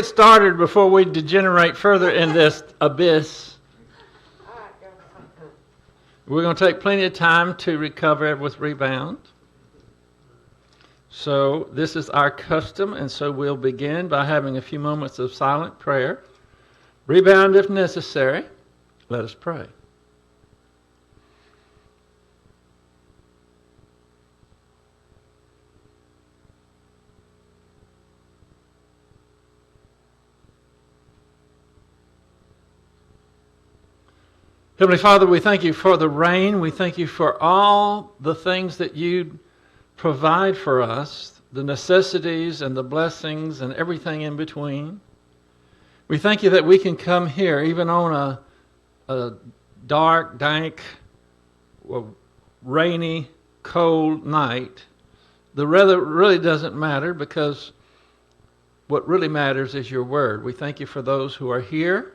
Get started before we degenerate further in this abyss. We're going to take plenty of time to recover with rebound. So this is our custom, and so we'll begin by having a few moments of silent prayer. Rebound if necessary. Let us pray. Heavenly Father, we thank you for the rain. We thank you for all the things that you provide for us, the necessities and the blessings and everything in between. We thank you that we can come here even on a dark, dank, rainy, cold night. The weather really doesn't matter because what really matters is your word. We thank you for those who are here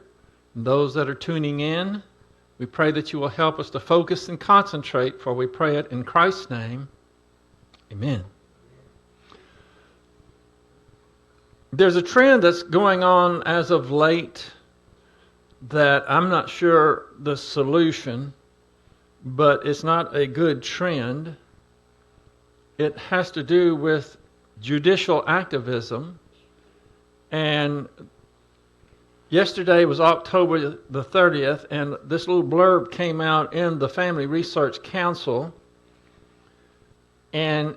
and those that are tuning in. We pray that you will help us to focus and concentrate, for we pray it in Christ's name. Amen. There's a trend that's going on as of late that I'm not sure the solution, but it's not a good trend. It has to do with judicial activism. And yesterday was October the 30th, and this little blurb came out in the Family Research Council, and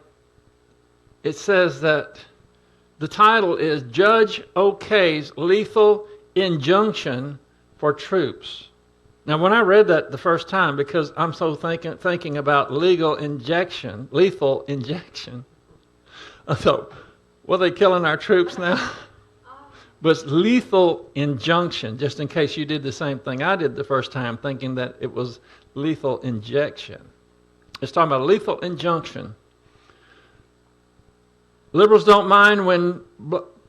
it says that the title is Judge OK's Lethal Injunction for Troops. Now, when I read that the first time, because I'm so thinking about lethal injection, I thought, well, are they killing our troops now? But it's lethal injunction, just in case you did the same thing I did the first time, thinking that it was lethal injection. It's talking about lethal injunction. Liberals don't mind when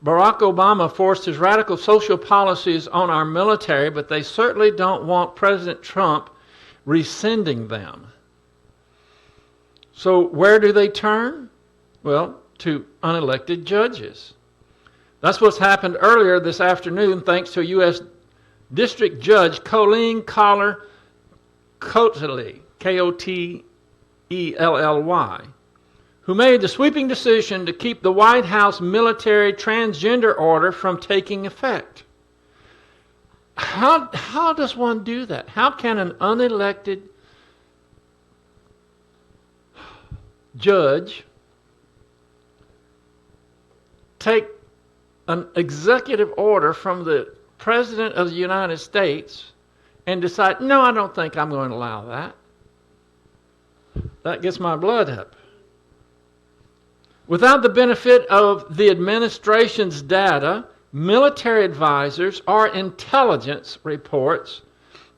Barack Obama forced his radical social policies on our military, but they certainly don't want President Trump rescinding them. So where do they turn? Well, to unelected judges. That's what's happened earlier this afternoon, thanks to a U.S. District Judge, Colleen Collar Kotelly, Kotelly, who made the sweeping decision to keep the White House military transgender order from taking effect. How does one do that? How can an unelected judge take an executive order from the President of the United States and decide, no, I don't think I'm going to allow that? That gets my blood up. Without the benefit of the administration's data, military advisors, or intelligence reports,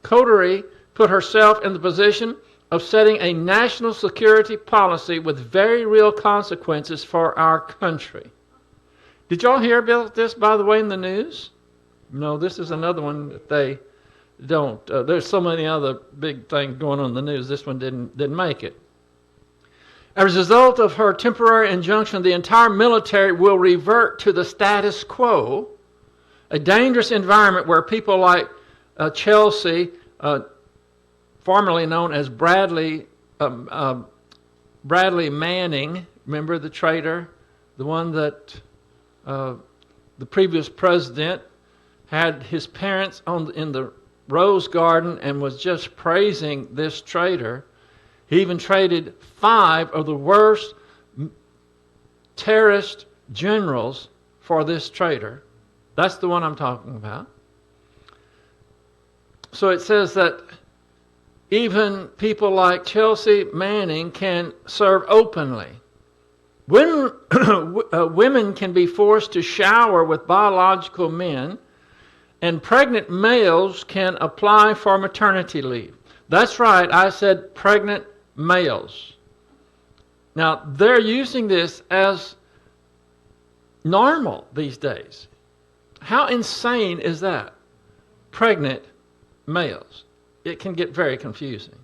Coterie put herself in the position of setting a national security policy with very real consequences for our country. Did y'all hear about this, by the way, in the news? No, this is another one that they don't. There's so many other big things going on in the news. This one didn't make it. As a result of her temporary injunction, the entire military will revert to the status quo, a dangerous environment where people like Chelsea, formerly known as Bradley Manning, remember the traitor, the one that the previous president had his parents in the Rose Garden and was just praising this traitor. He even traded 5 of the worst terrorist generals for this traitor. That's the one I'm talking about. So it says that even people like Chelsea Manning can serve openly. Women can be forced to shower with biological men, and pregnant males can apply for maternity leave. That's right, I said pregnant males. Now, they're using this as normal these days. How insane is that? Pregnant males. It can get very confusing.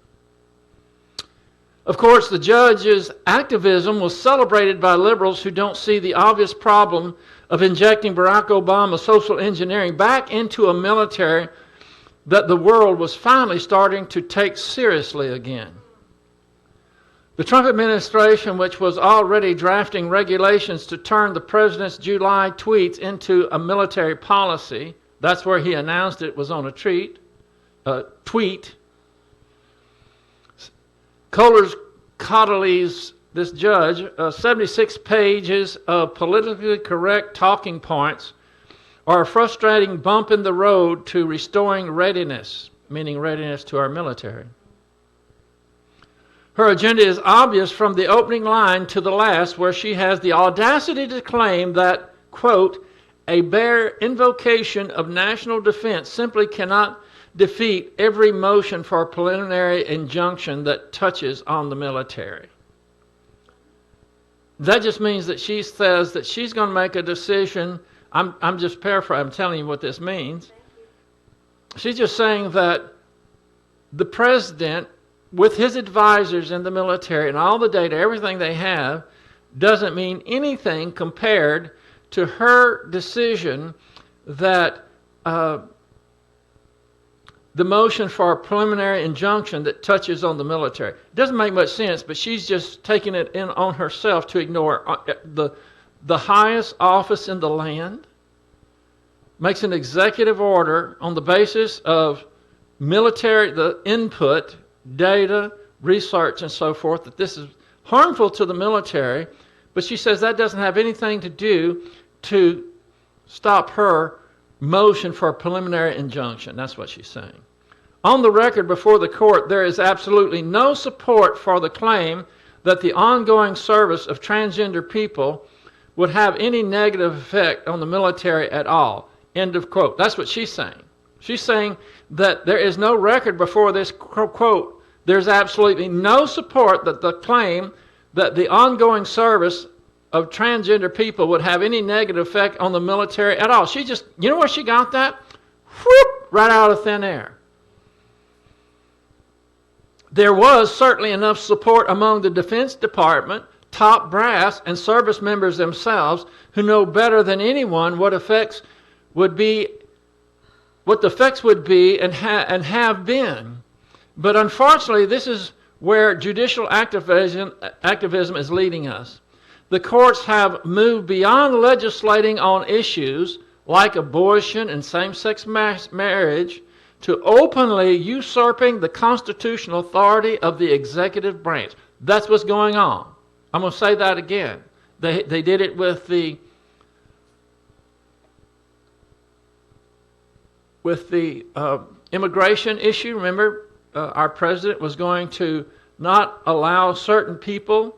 Of course, the judge's activism was celebrated by liberals who don't see the obvious problem of injecting Barack Obama's social engineering back into a military that the world was finally starting to take seriously again. The Trump administration, which was already drafting regulations to turn the president's July tweets into a military policy, that's where he announced it was on a tweet. Kohler's this judge, 76 pages of politically correct talking points are a frustrating bump in the road to restoring readiness, meaning readiness to our military. Her agenda is obvious from the opening line to the last, where she has the audacity to claim that, quote, a bare invocation of national defense simply cannot defeat every motion for a preliminary injunction that touches on the military. That just means that she says that she's going to make a decision. I'm just paraphrasing. I'm telling you what this means. She's just saying that the president, with his advisors in the military and all the data, everything they have, doesn't mean anything compared to her decision that the motion for a preliminary injunction that touches on the military. It doesn't make much sense, but she's just taking it in on herself to ignore the highest office in the land, makes an executive order on the basis of military, the input, data, research, and so forth, that this is harmful to the military, but she says that doesn't have anything to do to stop her motion for a preliminary injunction. That's what she's saying. On the record before the court, there is absolutely no support for the claim that the ongoing service of transgender people would have any negative effect on the military at all. End of quote. That's what she's saying. She's saying that there is no record before this quote. There's absolutely no support that the claim that the ongoing service of transgender people would have any negative effect on the military at all. She just, you know where she got that? Whoop, right out of thin air. There was certainly enough support among the Defense Department, top brass, and service members themselves who know better than anyone what the effects would be and have been. But unfortunately, this is where judicial activism is leading us. The courts have moved beyond legislating on issues like abortion and same-sex marriage to openly usurping the constitutional authority of the executive branch. That's what's going on. I'm going to say that again. They did it with the immigration issue. Remember, our president was going to not allow certain people,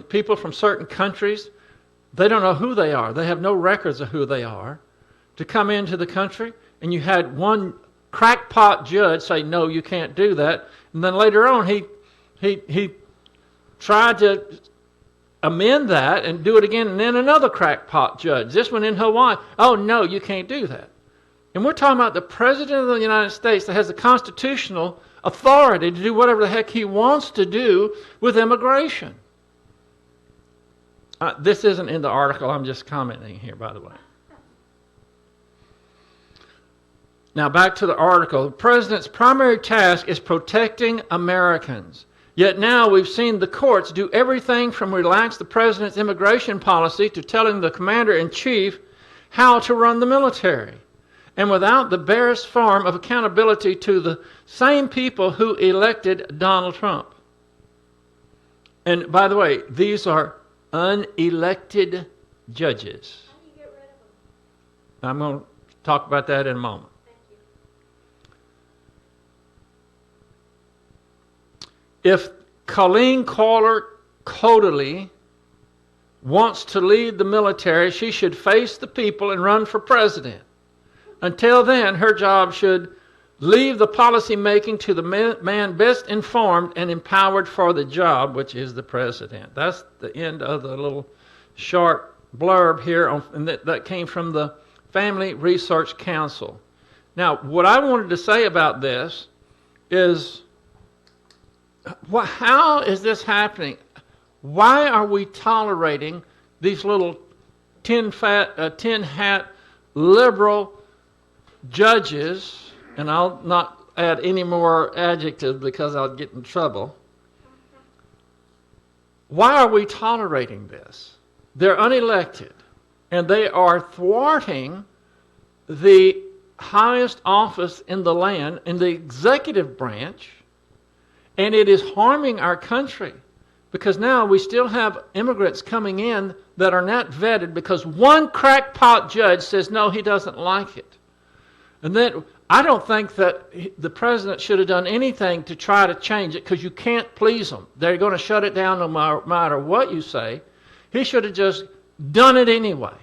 people from certain countries, they don't know who they are. They have no records of who they are, to come into the country. And you had one crackpot judge say, no, you can't do that. And then later on, he tried to amend that and do it again. And then another crackpot judge, this one in Hawaii, oh, no, you can't do that. And we're talking about the President of the United States that has the constitutional authority to do whatever the heck he wants to do with immigration. This isn't in the article. I'm just commenting here, by the way. Now back to the article. The president's primary task is protecting Americans. Yet now we've seen the courts do everything from relax the president's immigration policy to telling the commander-in-chief how to run the military, and without the barest form of accountability to the same people who elected Donald Trump. And by the way, these are unelected judges. How do you get rid of them? I'm going to talk about that in a moment. If Colleen Kohler wants to lead the military, she should face the people and run for president. Until then, her job should leave the policy making to the man best informed and empowered for the job, which is the president. That's the end of the little short blurb here, and that came from the Family Research Council. Now, what I wanted to say about this is, how is this happening? Why are we tolerating these little tin hat liberal judges, and I'll not add any more adjectives because I'll get in trouble. Why are we tolerating this? They're unelected, and they are thwarting the highest office in the land, in the executive branch, and it is harming our country because now we still have immigrants coming in that are not vetted because one crackpot judge says no, he doesn't like it. And then I don't think that the president should have done anything to try to change it because you can't please them. They're going to shut it down no matter what you say. He should have just done it anyway.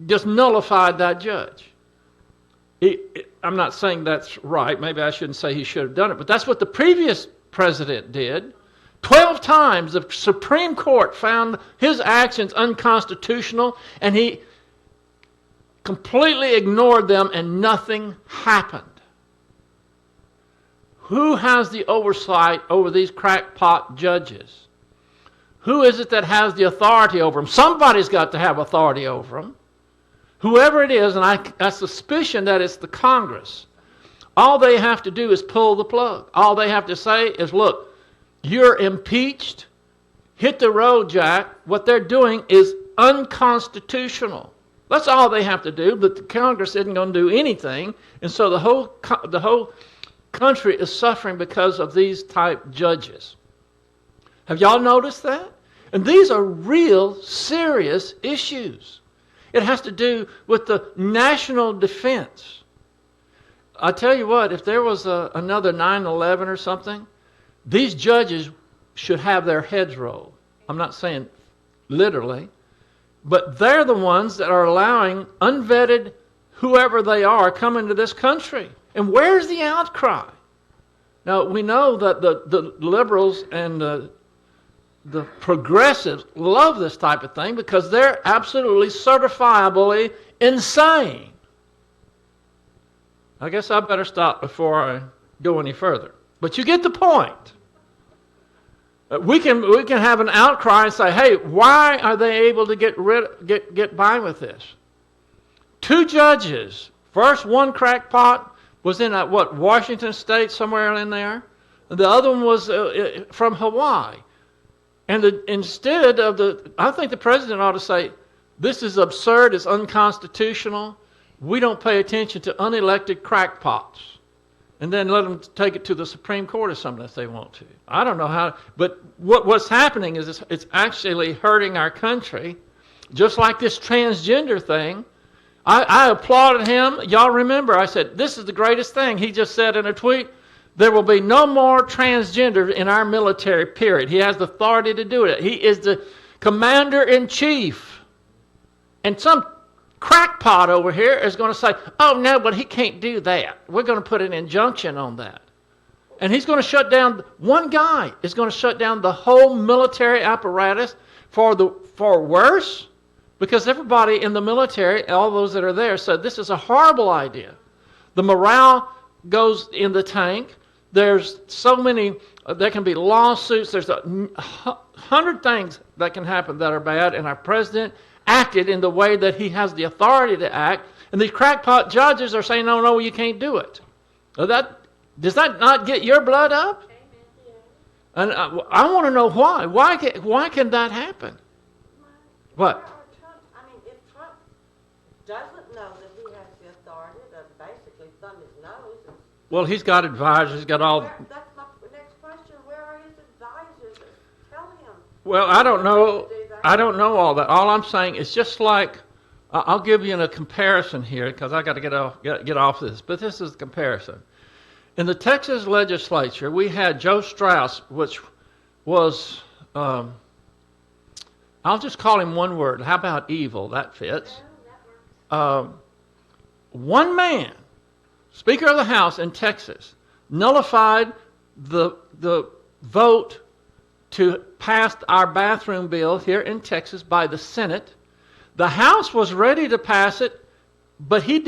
Just nullified that judge. I'm not saying that's right. Maybe I shouldn't say he should have done it, but that's what the previous president did. 12 times the Supreme Court found his actions unconstitutional, and he completely ignored them, and nothing happened. Who has the oversight over these crackpot judges? Who is it that has the authority over them? Somebody's got to have authority over them. Whoever it is, and I suspicion that it's the Congress, all they have to do is pull the plug. All they have to say is, look, you're impeached, hit the road, Jack. What they're doing is unconstitutional. That's all they have to do, but the Congress isn't going to do anything, and so the whole country is suffering because of these type judges. Have y'all noticed that? And these are real, serious issues. It has to do with the national defense. I tell you what, if there was another 9/11 or something, these judges should have their heads rolled. I'm not saying literally, but they're the ones that are allowing unvetted whoever they are come into this country. And where's the outcry? Now, we know that the liberals and the progressives love this type of thing because they're absolutely certifiably insane. I guess I better stop before I go any further. But you get the point. We can have an outcry and say, hey, why are they able to get by with this? 2 judges. First, one crackpot was in Washington State, somewhere in there. And the other one was from Hawaii. And I think the president ought to say, this is absurd, it's unconstitutional. We don't pay attention to unelected crackpots. And then let them take it to the Supreme Court or something if they want to. I don't know how, but what's happening is it's actually hurting our country, just like this transgender thing. I applauded him. Y'all remember, I said, this is the greatest thing. He just said in a tweet, there will be no more transgender in our military, period. He has the authority to do it. He is the commander-in-chief. And some crackpot over here is going to say, oh, no, but he can't do that. We're going to put an injunction on that. And he's going to shut down, one guy is going to shut down the whole military apparatus for worse, because everybody in the military, all those that are there, said this is a horrible idea. The morale goes in the tank. There's so many, there can be lawsuits. There's 100 things that can happen that are bad, and our president acted in the way that he has the authority to act, and these crackpot judges are saying, no, you can't do it. Does that not get your blood up? And I want to know why. Why can that happen? What? If Trump doesn't know that he has the authority to basically thumb his nose. Well, he's got advisors. He's got all. That's my next question. Where are his advisors that tell him? Well, I don't know. I don't know all that. All I'm saying is just like, I'll give you a comparison here because I got to get off this. But this is the comparison. In the Texas legislature, we had Joe Straus, which was, I'll just call him one word. How about evil? That fits. One man, Speaker of the House in Texas, nullified the vote to pass our bathroom bill here in Texas by the Senate. The House was ready to pass it, but he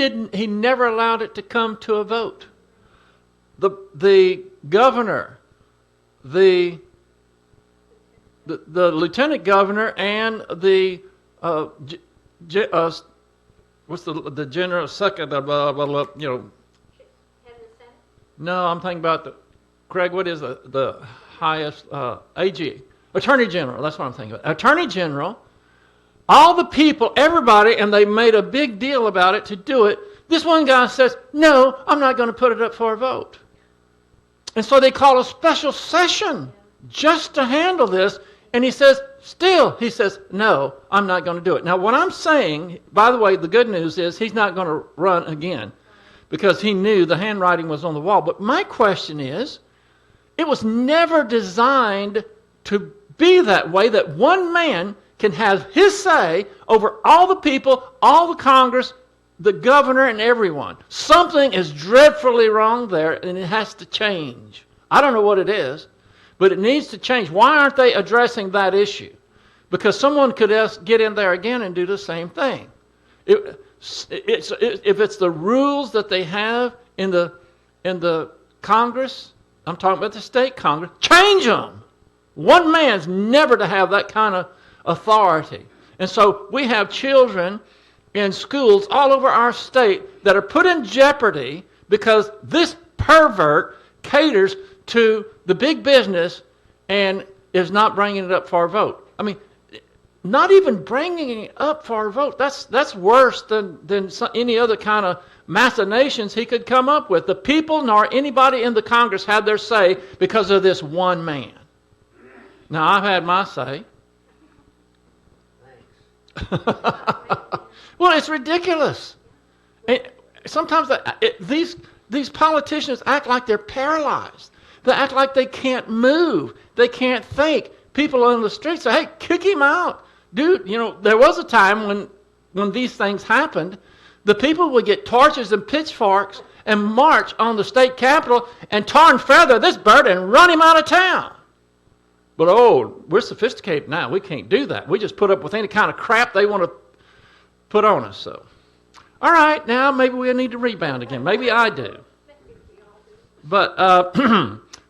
never allowed it to come to a vote. The governor, the lieutenant governor, and the what's the general second, No, I'm thinking about Craig, what is the highest, AG? Attorney General, that's what I'm thinking about. Attorney General, all the people, everybody, and they made a big deal about it to do it. This one guy says, no, I'm not going to put it up for a vote. And so they call a special session just to handle this. And he says, no, I'm not going to do it. Now, what I'm saying, by the way, the good news is he's not going to run again because he knew the handwriting was on the wall. But my question is, it was never designed to be that way, that one man can have his say over all the people, all the Congress, the governor, and everyone. Something is dreadfully wrong there, and it has to change. I don't know what it is, but it needs to change. Why aren't they addressing that issue? Because someone could get in there again and do the same thing. If it's the rules that they have in the Congress, I'm talking about the state Congress, change them. One man's never to have that kind of authority. And so we have children in schools all over our state that are put in jeopardy because this pervert caters to the big business and is not bringing it up for a vote. I mean, not even bringing it up for a vote, that's worse than any other kind of machinations he could come up with. The people nor anybody in the Congress had their say because of this one man. Now, I've had my say. Well, it's ridiculous. And sometimes these politicians act like they're paralyzed. They act like they can't move. They can't think. People on the street say, hey, kick him out. Dude, there was a time when these things happened, the people would get torches and pitchforks and march on the state capitol and tar and feather this bird and run him out of town. But, we're sophisticated now. We can't do that. We just put up with any kind of crap they want to put on us. So, all right, now maybe we need to rebound again. Maybe I do. But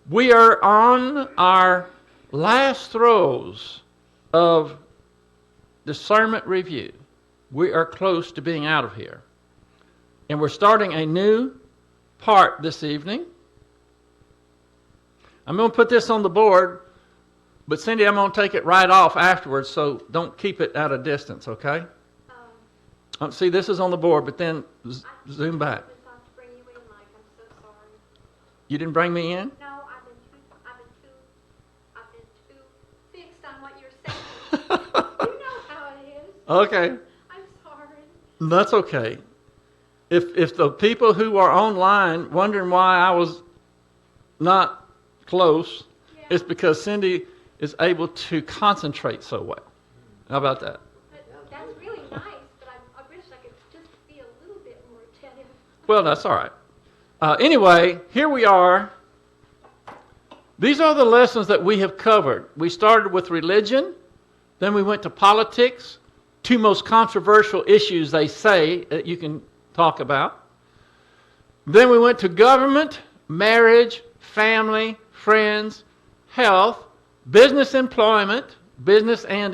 we are on our last throes of discernment review. We are close to being out of here. And we're starting a new part this evening. I'm going to put this on the board. But Cindy, I'm going to take it right off afterwards, so don't keep it at a distance, okay? See, this is on the board, but then zoom back. I just have to bring you in, Mike. I'm so sorry. You didn't bring me in? No, I've been too fixed on what you're saying. You know how it is. Okay. I'm sorry. That's okay. If the people who are online wondering why I was not close, it's because Cindy is able to concentrate so well. How about that? That's really nice, but I wish I could just be a little bit more attentive. Well, that's all right. Anyway, here we are. These are the lessons that we have covered. We started with religion, then we went to politics, two most controversial issues they say that you can talk about. Then we went to government, marriage, family, friends, health, business and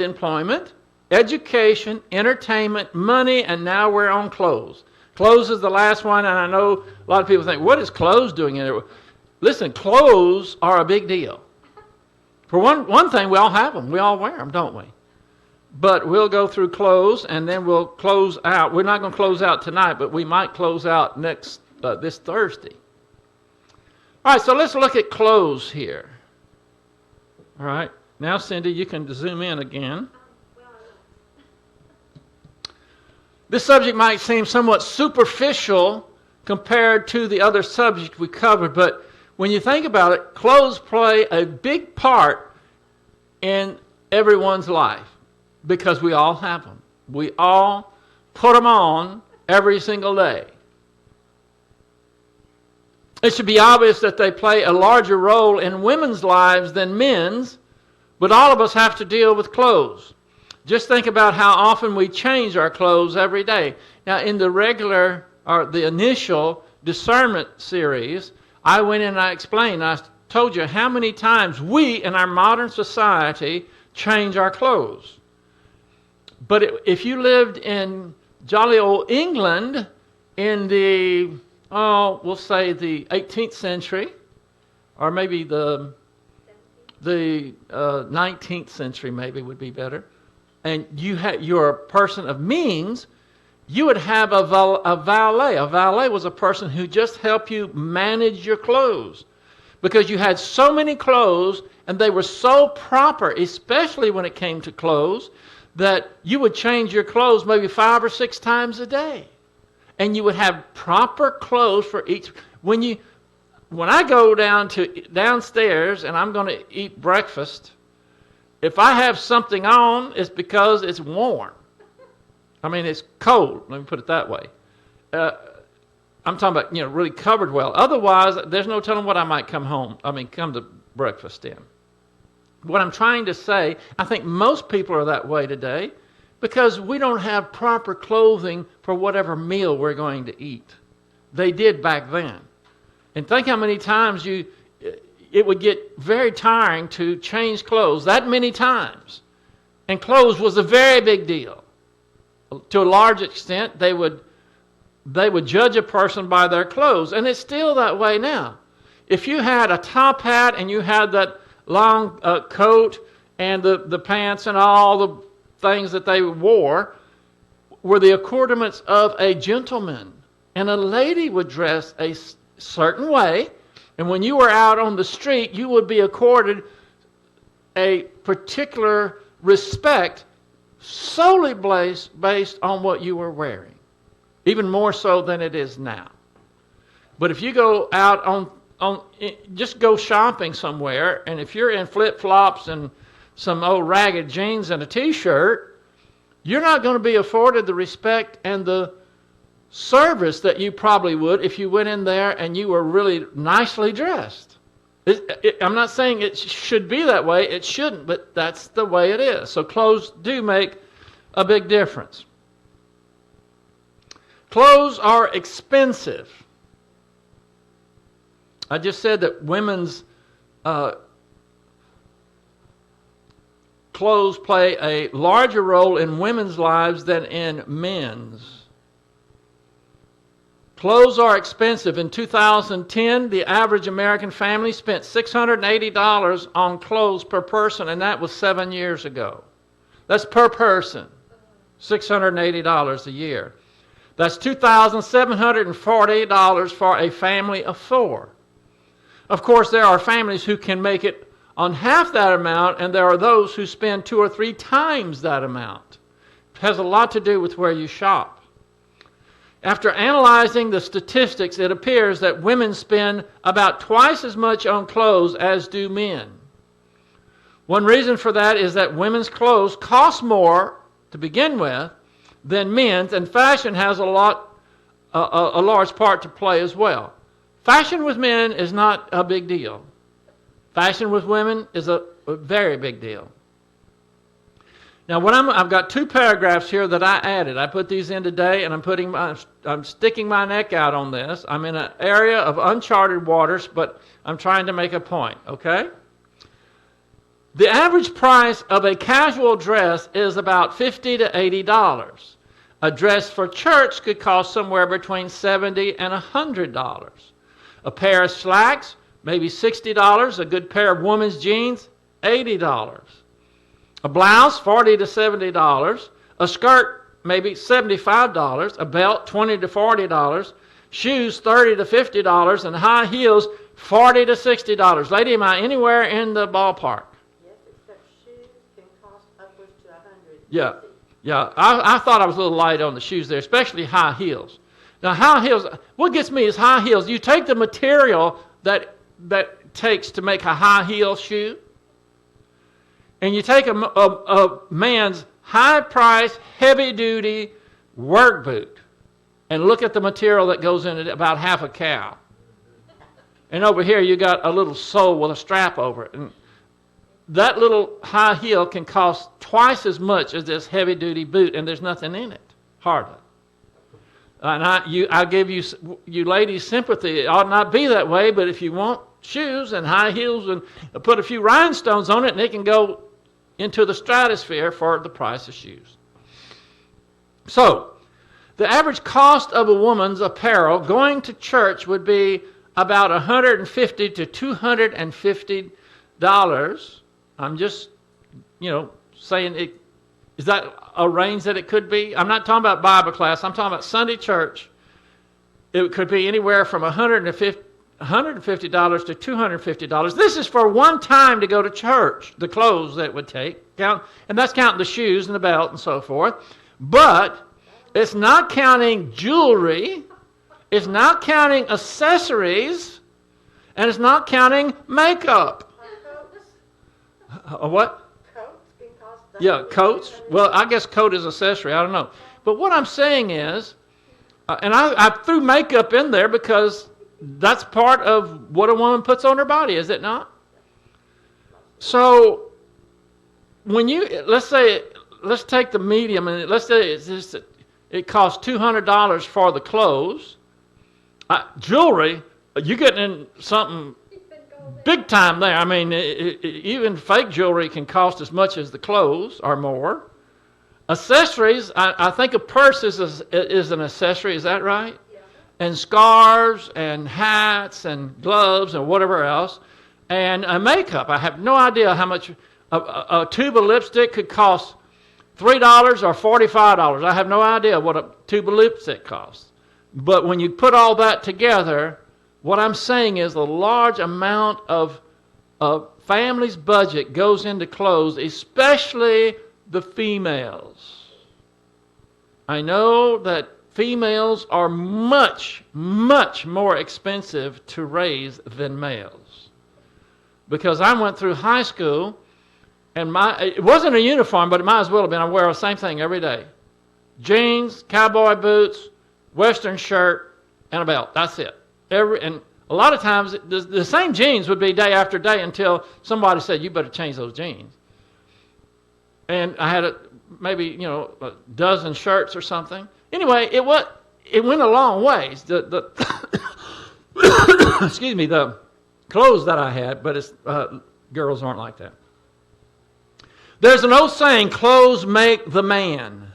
employment, education, entertainment, money, and now we're on clothes. Clothes is the last one, and I know a lot of people think, what is clothes doing in there? Listen, clothes are a big deal. For one thing, we all have them. We all wear them, don't we? But we'll go through clothes, and then we'll close out. We're not going to close out tonight, but we might close out this Thursday. All right, so let's look at clothes here. All right. Now, Cindy, you can zoom in again. This subject might seem somewhat superficial compared to the other subjects we covered, but when you think about it, clothes play a big part in everyone's life because we all have them. We all put them on every single day. It should be obvious that they play a larger role in women's lives than men's, but all of us have to deal with clothes. Just think about how often we change our clothes every day. Now, in the initial discernment series, I went in and I explained, I told you how many times we in our modern society change our clothes. But if you lived in jolly old England in the, we'll say the 18th century, or maybe the 19th century maybe would be better, and you're a person of means, you would have a valet. A valet was a person who just helped you manage your clothes, because you had so many clothes and they were so proper, especially when it came to clothes, that you would change your clothes maybe 5 or 6 times a day. And you would have proper clothes for each. When I go downstairs and I'm going to eat breakfast, if I have something on, it's because it's warm. I mean, it's cold. Let me put it that way. I'm talking about, really covered well. Otherwise, there's no telling what I might come to breakfast in. What I'm trying to say, I think most people are that way today because we don't have proper clothing for whatever meal we're going to eat. They did back then. And think how many times it would get very tiring to change clothes that many times. And clothes was a very big deal. To a large extent, they would judge a person by their clothes, and it's still that way now. If you had a top hat and you had that long coat and the pants and all the things that they wore were the accoutrements of a gentleman, and a lady would dress a certain way, and when you were out on the street, you would be accorded a particular respect solely based on what you were wearing, even more so than it is now. But if you go out just go shopping somewhere, and if you're in flip-flops and some old ragged jeans and a t-shirt, you're not going to be afforded the respect and the service that you probably would if you went in there and you were really nicely dressed. I'm not saying it should be that way. It shouldn't, but that's the way it is. So clothes do make a big difference. Clothes are expensive. I just said that women's clothes play a larger role in women's lives than in men's. Clothes are expensive. In 2010, the average American family spent $680 on clothes per person, and that was 7 years ago. That's per person, $680 a year. That's $2,740 for a family of 4. Of course, there are families who can make it on half that amount, and there are those who spend 2 or 3 times that amount. It has a lot to do with where you shop. After analyzing the statistics, it appears that women spend about twice as much on clothes as do men. One reason for that is that women's clothes cost more to begin with than men's, and fashion has a large part to play as well. Fashion with men is not a big deal. Fashion with women is a very big deal. Now, I've got 2 paragraphs here that I added. I put these in today, and I'm sticking my neck out on this. I'm in an area of uncharted waters, but I'm trying to make a point, okay? The average price of a casual dress is about $50 to $80. A dress for church could cost somewhere between $70 and $100. A pair of slacks, maybe $60. A good pair of women's jeans, $80. A blouse, $40 to $70. A skirt, maybe $75. A belt, $20 to $40. Shoes, $30 to $50. And high heels, $40 to $60. Lady, am I anywhere in the ballpark? Yes, except shoes can cost upwards to $100. Yeah. I thought I was a little light on the shoes there, especially high heels. Now, high heels, what gets me is high heels. You take the material that takes to make a high heel shoe, and you take a man's high-priced, heavy-duty work boot and look at the material that goes in it, about half a cow. And over here you got a little sole with a strap over it. And that little high heel can cost twice as much as this heavy-duty boot, and there's nothing in it, hardly. And I give you ladies sympathy. It ought not be that way, but if you want shoes and high heels and put a few rhinestones on it, and it can go into the stratosphere for the price of shoes. So, the average cost of a woman's apparel going to church would be about $150 to $250. I'm just, saying it. Is that a range that it could be? I'm not talking about Bible class. I'm talking about Sunday church. It could be anywhere from $150 to $250. This is for one time to go to church, the clothes that it would take. And that's counting the shoes and the belt and so forth. But it's not counting jewelry. It's not counting accessories. And it's not counting makeup. What? Yeah, coats. Well, I guess coat is accessory. I don't know. But what I'm saying is, and I threw makeup in there because that's part of what a woman puts on her body, is it not? So, let's take the medium, and let's say it costs $200 for the clothes. Jewelry, you're getting in something big time there. I mean, even fake jewelry can cost as much as the clothes or more. Accessories, I think a purse is an accessory, is that right? Yeah. And scarves and hats and gloves and whatever else. And makeup, I have no idea how much a tube of lipstick could cost. $3 or $45. I have no idea what a tube of lipstick costs. But when you put all that together, what I'm saying is a large amount of family's budget goes into clothes, especially the females. I know that females are much, much more expensive to raise than males. Because I went through high school, and it wasn't a uniform, but it might as well have been. I wear the same thing every day. Jeans, cowboy boots, western shirt, and a belt. That's it. And a lot of times, the same jeans would be day after day until somebody said, you better change those jeans. And I had maybe a dozen shirts or something. Anyway, it went a long ways. Excuse me, the clothes that I had, but girls aren't like that. There's an old saying, clothes make the man.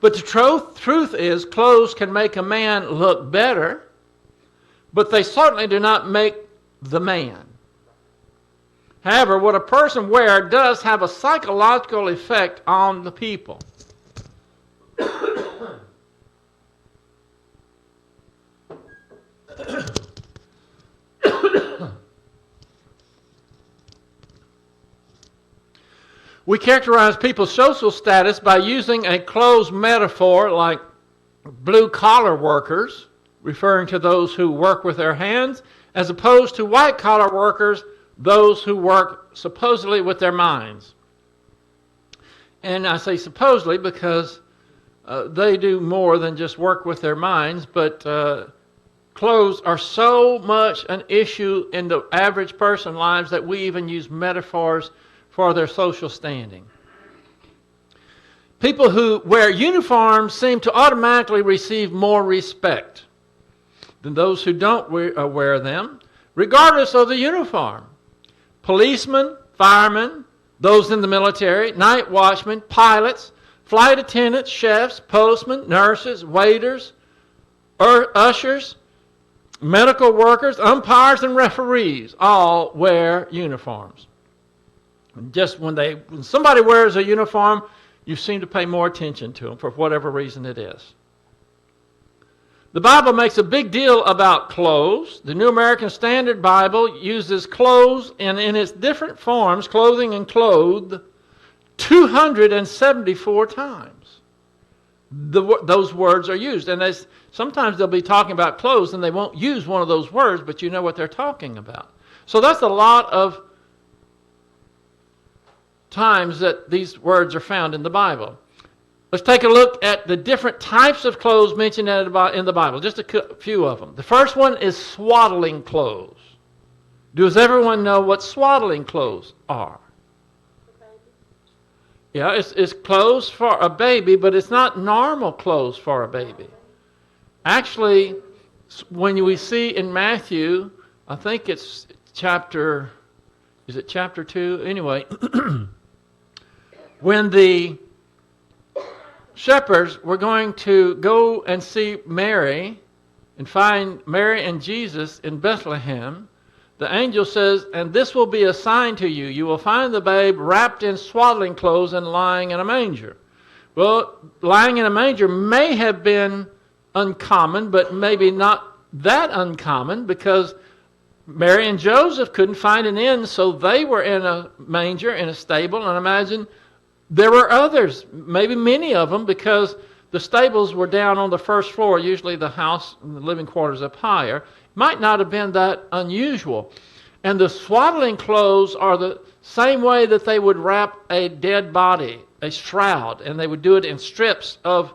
But the truth is, clothes can make a man look better, but they certainly do not make the man. However, what a person wears does have a psychological effect on the people. We characterize people's social status by using a clothes metaphor like blue-collar workers, referring to those who work with their hands, as opposed to white-collar workers, those who work supposedly with their minds. And I say supposedly because they do more than just work with their minds, but clothes are so much an issue in the average person's lives that we even use metaphors for their social standing. People who wear uniforms seem to automatically receive more respect than those who don't wear them, regardless of the uniform. Policemen, firemen, those in the military, night watchmen, pilots, flight attendants, chefs, postmen, nurses, waiters, ushers, medical workers, umpires, and referees all wear uniforms. Just when somebody wears a uniform, you seem to pay more attention to them for whatever reason it is. The Bible makes a big deal about clothes. The New American Standard Bible uses clothes in its different forms, clothing and clothed, 274 times. Those words are used. And sometimes they'll be talking about clothes and they won't use one of those words, but you know what they're talking about. So that's a lot of times that these words are found in the Bible. Let's take a look at the different types of clothes mentioned in the Bible, just a few of them. The first one is swaddling clothes. Does everyone know what swaddling clothes are? Yeah, it's clothes for a baby, but it's not normal clothes for a baby. Actually, when we see in Matthew, I think it's chapter 2? Anyway, when the shepherds were going to go and see Mary and find Mary and Jesus in Bethlehem, the angel says, "And this will be a sign to you. You will find the babe wrapped in swaddling clothes and lying in a manger." Well, lying in a manger may have been uncommon, but maybe not that uncommon, because Mary and Joseph couldn't find an inn, so they were in a manger, in a stable, and imagine there were others, maybe many of them, because the stables were down on the first floor, usually the house and the living quarters up higher. Might not have been that unusual. And the swaddling clothes are the same way that they would wrap a dead body, a shroud, and they would do it in strips of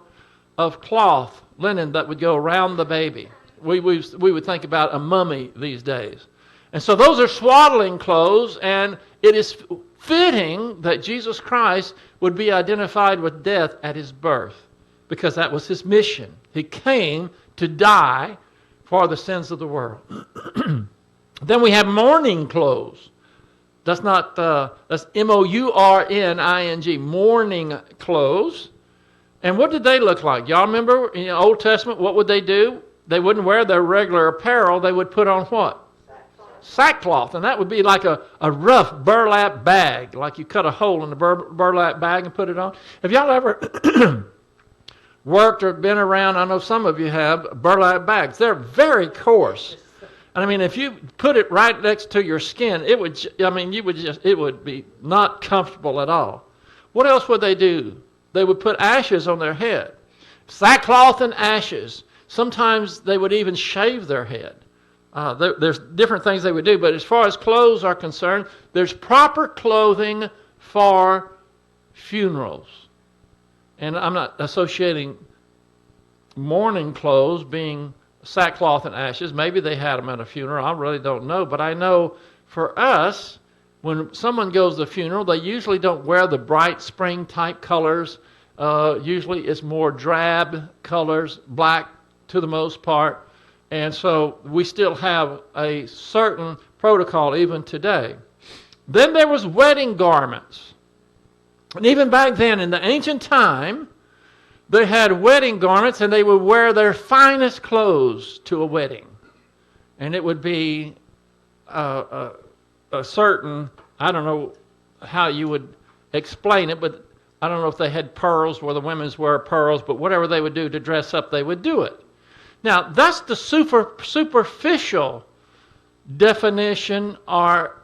cloth, linen, that would go around the baby. We would think about a mummy these days. And so those are swaddling clothes, and it is fitting that Jesus Christ would be identified with death at his birth, because that was his mission. He came to die for the sins of the world. Then we have mourning clothes. That's M-O-U-R-N-I-N-G, mourning clothes. And what did they look like? Y'all remember in the Old Testament, what would they do? They wouldn't wear their regular apparel. They would put on what? Sackcloth. And that would be like a rough burlap bag, like you cut a hole in the burlap bag and put it on. Have y'all ever worked or been around, I know some of you have, burlap bags? They're very coarse. And I mean, if you put it right next to your skin, it would be not comfortable at all. What else would they do? They would put ashes on their head. Sackcloth and ashes. Sometimes they would even shave their head. There's different things they would do, but as far as clothes are concerned, there's proper clothing for funerals. And I'm not associating mourning clothes being sackcloth and ashes. Maybe they had them at a funeral. I really don't know. But I know for us, when someone goes to the funeral, they usually don't wear the bright spring type colors. Usually it's more drab colors, black to the most part. And so we still have a certain protocol even today. Then there was wedding garments. And even back then, in the ancient time, they had wedding garments, and they would wear their finest clothes to a wedding. And it would be a certain, I don't know how you would explain it, but I don't know if they had pearls where the women's wear pearls, but whatever they would do to dress up, they would do it. Now, that's the superficial definition or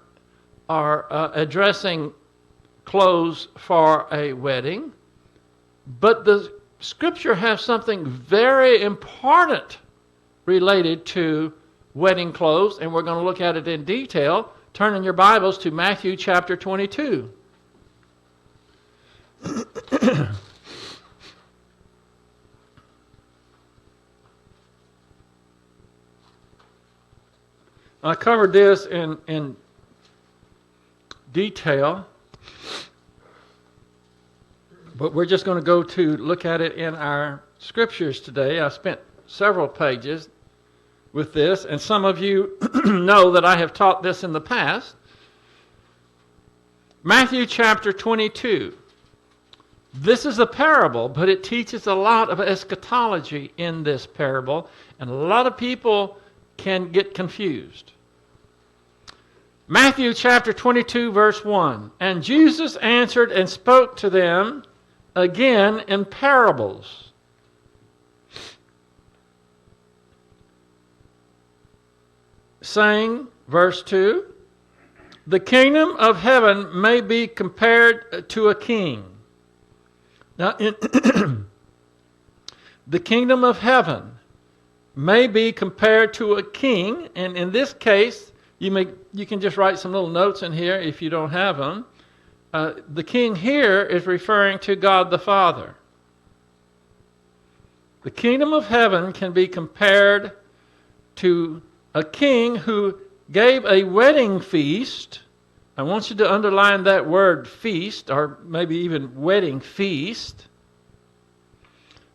addressing clothes for a wedding. But the Scripture has something very important related to wedding clothes, and we're going to look at it in detail. Turn in your Bibles to Matthew chapter 22. I covered this in detail, but we're just going to go to look at it in our scriptures today. I spent several pages with this, and some of you know that I have taught this in the past. Matthew chapter 22. This is a parable, but it teaches a lot of eschatology in this parable, and a lot of people can get confused. Matthew chapter 22, verse 1. And Jesus answered and spoke to them again in parables, saying, verse 2, the kingdom of heaven may be compared to a king. Now, the kingdom of heaven may be compared to a king, and in this case, you can just write some little notes in here if you don't have them. The king here is referring to God the Father. The kingdom of heaven can be compared to a king who gave a wedding feast. I want you to underline that word feast, or maybe even wedding feast,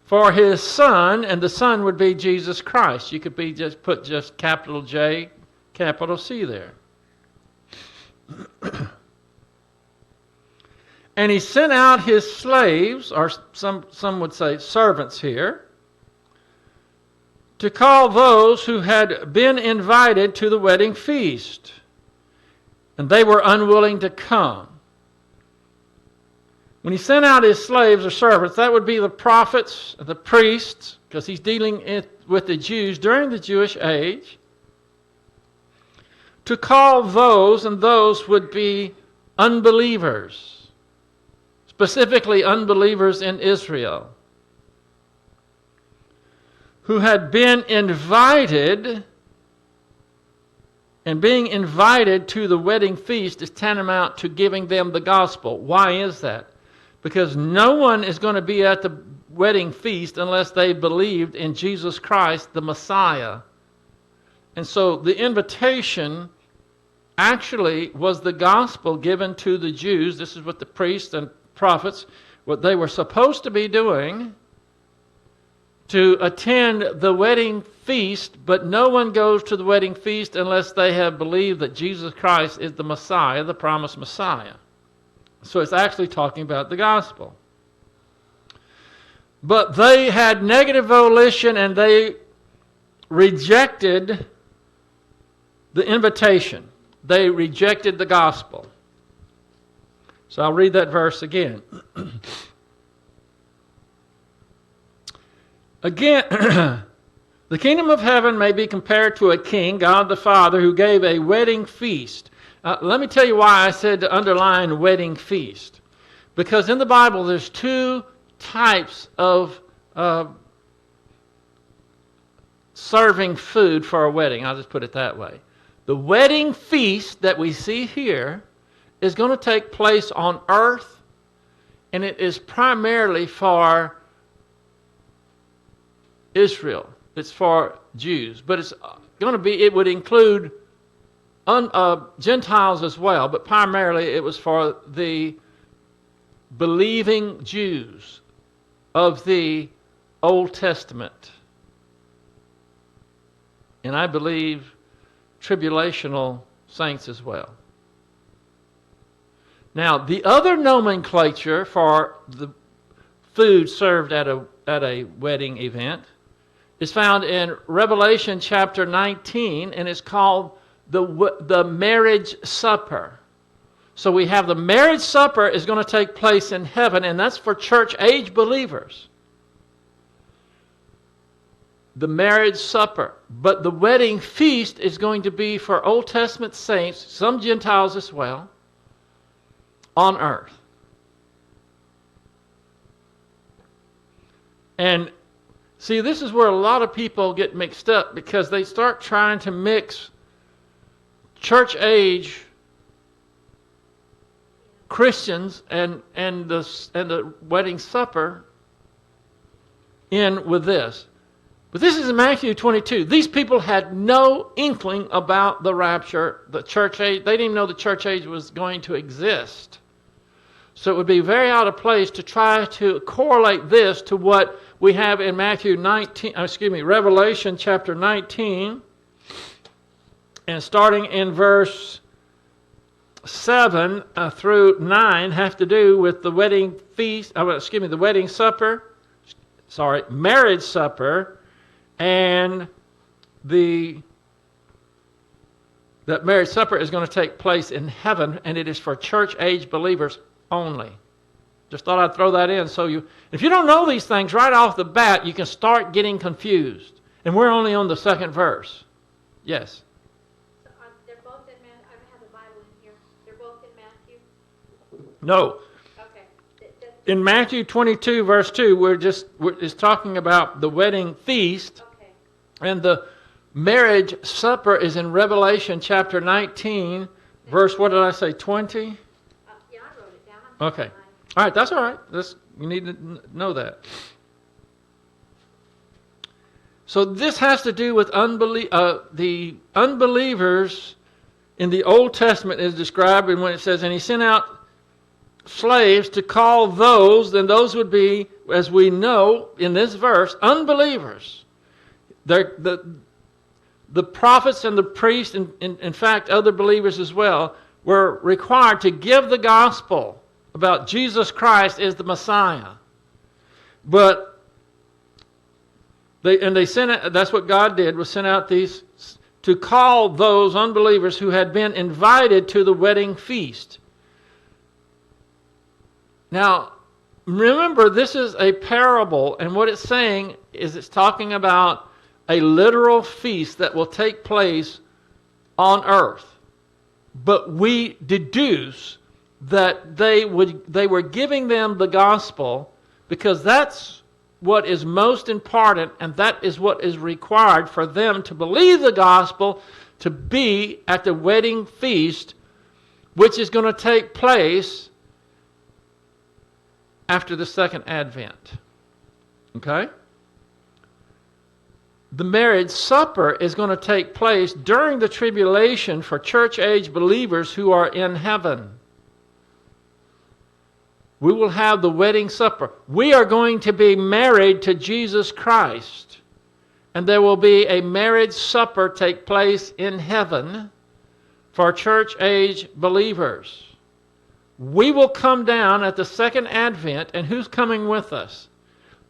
for his son, and the son would be Jesus Christ. You could put just capital J, capital C there. And he sent out his slaves, or some would say servants here, to call those who had been invited to the wedding feast. And they were unwilling to come. When he sent out his slaves or servants, that would be the prophets, the priests, because he's dealing with the Jews during the Jewish age, to call those, and those would be unbelievers, specifically unbelievers in Israel, who had been invited, and being invited to the wedding feast is tantamount to giving them the gospel. Why is that? Because no one is going to be at the wedding feast unless they believed in Jesus Christ, the Messiah. And so the invitation actually was the gospel given to the Jews. This is what the priests and prophets, what they were supposed to be doing, to attend the wedding feast, but no one goes to the wedding feast unless they have believed that Jesus Christ is the Messiah, the promised Messiah. So it's actually talking about the gospel. But they had negative volition and they rejected the invitation. They rejected the gospel. So I'll read that verse again. Again, the kingdom of heaven may be compared to a king, God the Father, who gave a wedding feast. Let me tell you why I said to underline wedding feast. Because in the Bible there's two types of serving food for a wedding. I'll just put it that way. The wedding feast that we see here is going to take place on earth, and it is primarily for Israel. It's for Jews, but it's going to be, it would include Gentiles as well, but primarily it was for the believing Jews of the Old Testament. And I believe tribulational saints as well. Now, the other nomenclature for the food served at a wedding event is found in Revelation chapter 19, and it's called the marriage supper. So we have the marriage supper is going to take place in heaven, and that's for church age believers. The marriage supper. But the wedding feast is going to be for Old Testament saints, some Gentiles as well, on earth. And see, this is where a lot of people get mixed up, because they start trying to mix church age Christians and the wedding supper in with this. But this is in Matthew 22. These people had no inkling about the rapture, the church age. They didn't even know the church age was going to exist. So it would be very out of place to try to correlate this to what we have in Revelation chapter 19, and starting in verse 7 through 9 have to do with the wedding feast, the wedding supper, marriage supper, and that marriage supper is going to take place in heaven, and it is for church age believers only. Just thought I'd throw that in. So if you don't know these things right off the bat, you can start getting confused. And we're only on the second verse. Yes? So they're both in Matthew. I don't have the Bible in here. They're both in Matthew? No. Okay. In Matthew 22, verse 2, it's talking about the wedding feast. Okay. And the marriage supper is in Revelation chapter 19, verse, what did I say, 20? Yeah, I wrote it down. Okay. All right, that's all right. You need to know that. So this has to do with the unbelievers in the Old Testament is described, and when it says, and he sent out slaves to call those, then those would be, as we know in this verse, unbelievers. The prophets and the priests, and in fact other believers as well, were required to give the gospel about Jesus Christ is the Messiah. But they sent it, that's what God did, was send out these to call those unbelievers who had been invited to the wedding feast. Now, remember, this is a parable, and what it's saying is it's talking about a literal feast that will take place on earth. But we deduce that they were giving them the gospel because that's what is most important, and that is what is required for them to believe the gospel, to be at the wedding feast, which is going to take place after the second advent. Okay? The marriage supper is going to take place during the tribulation for church-age believers who are in heaven. We will have the wedding supper. We are going to be married to Jesus Christ. And there will be a marriage supper take place in heaven for church-age believers. We will come down at the second advent, and who's coming with us?